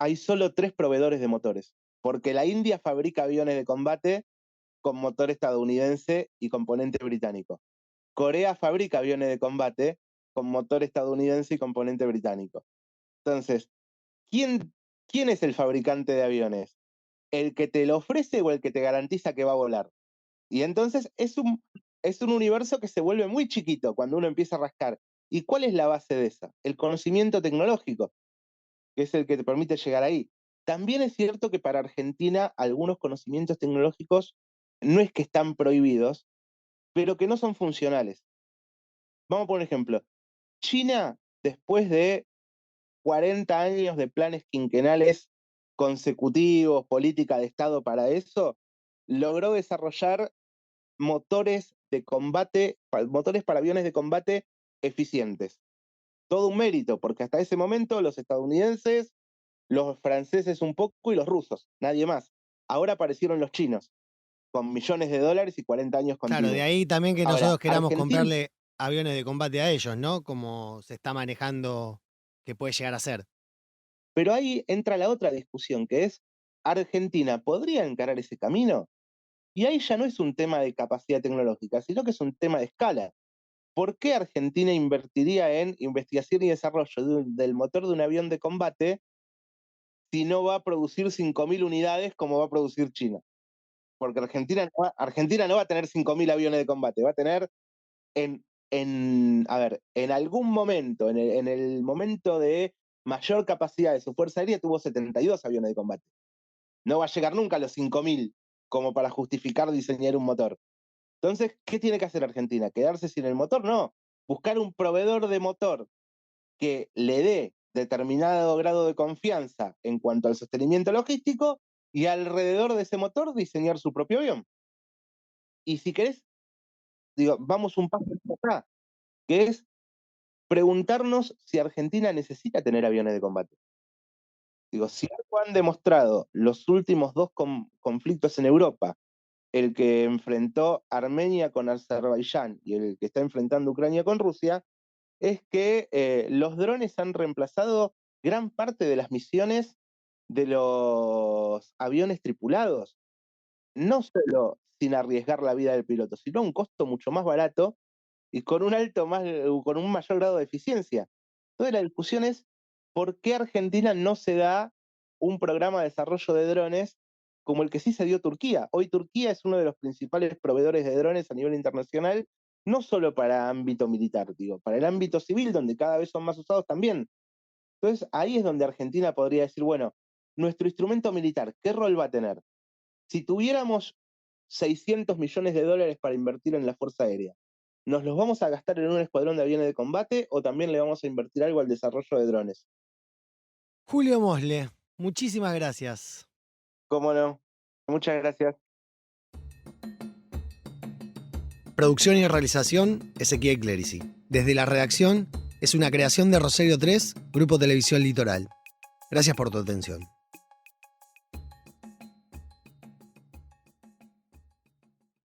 hay solo 3 proveedores de motores, porque la India fabrica aviones de combate con motor estadounidense y componente británico. Corea fabrica aviones de combate con motor estadounidense y componente británico. Entonces, ¿quién es el fabricante de aviones? ¿El que te lo ofrece o el que te garantiza que va a volar? Y entonces es un universo que se vuelve muy chiquito cuando uno empieza a rascar. ¿Y cuál es la base de esa? El conocimiento tecnológico, que es el que te permite llegar ahí. También es cierto que para Argentina algunos conocimientos tecnológicos no es que están prohibidos, pero que no son funcionales. Vamos por ejemplo. China, después de 40 años de planes quinquenales consecutivos, política de Estado para eso, logró desarrollar motores de combate, motores para aviones de combate eficientes. Todo un mérito, porque hasta ese momento los estadounidenses, los franceses un poco y los rusos, nadie más. Ahora aparecieron los chinos, con millones de dólares y 40 años Claro, de continuos. ahí también que Ahora, nosotros queramos Argentina, comprarle aviones de combate a ellos, ¿no? Como se está manejando que puede llegar a ser. pero ahí entra la otra discusión, que es, ¿Argentina podría encarar ese camino? Y ahí ya no es un tema de capacidad tecnológica, sino que es un tema de escala. ¿Por qué Argentina invertiría en investigación y desarrollo del motor de un avión de combate si no va a producir 5.000 unidades como va a producir China? Porque Argentina no va a tener 5.000 aviones de combate, va a tener en algún momento, en el momento de mayor capacidad de su Fuerza Aérea, tuvo 72 aviones de combate. No va a llegar nunca a los 5.000 como para justificar diseñar un motor. Entonces, ¿qué tiene que hacer Argentina? ¿Quedarse sin el motor? No. Buscar un proveedor de motor que le dé determinado grado de confianza en cuanto al sostenimiento logístico y alrededor de ese motor diseñar su propio avión. Y si querés, digo, vamos un paso acá, que es preguntarnos si Argentina necesita tener aviones de combate. Digo, si algo han demostrado los últimos 2 conflictos en Europa, el que enfrentó Armenia con Azerbaiyán y el que está enfrentando Ucrania con Rusia, es que los drones han reemplazado gran parte de las misiones de los aviones tripulados, no solo sin arriesgar la vida del piloto, sino a un costo mucho más barato y con con un mayor grado de eficiencia. Entonces la discusión es ¿por qué Argentina no se da un programa de desarrollo de drones como el que sí se dio Turquía? Hoy Turquía es uno de los principales proveedores de drones a nivel internacional, no solo para ámbito militar, digo, para el ámbito civil, donde cada vez son más usados también. Entonces ahí es donde Argentina podría decir, bueno, nuestro instrumento militar, ¿qué rol va a tener? Si tuviéramos 600 millones de dólares para invertir en la Fuerza Aérea, ¿nos los vamos a gastar en un escuadrón de aviones de combate o también le vamos a invertir algo al desarrollo de drones? Julio Mosle, muchísimas gracias. ¿Cómo no? Muchas gracias. Producción y realización, Ezequiel Clerici. Desde la redacción, es una creación de Rosario 3, Grupo Televisión Litoral. Gracias por tu atención.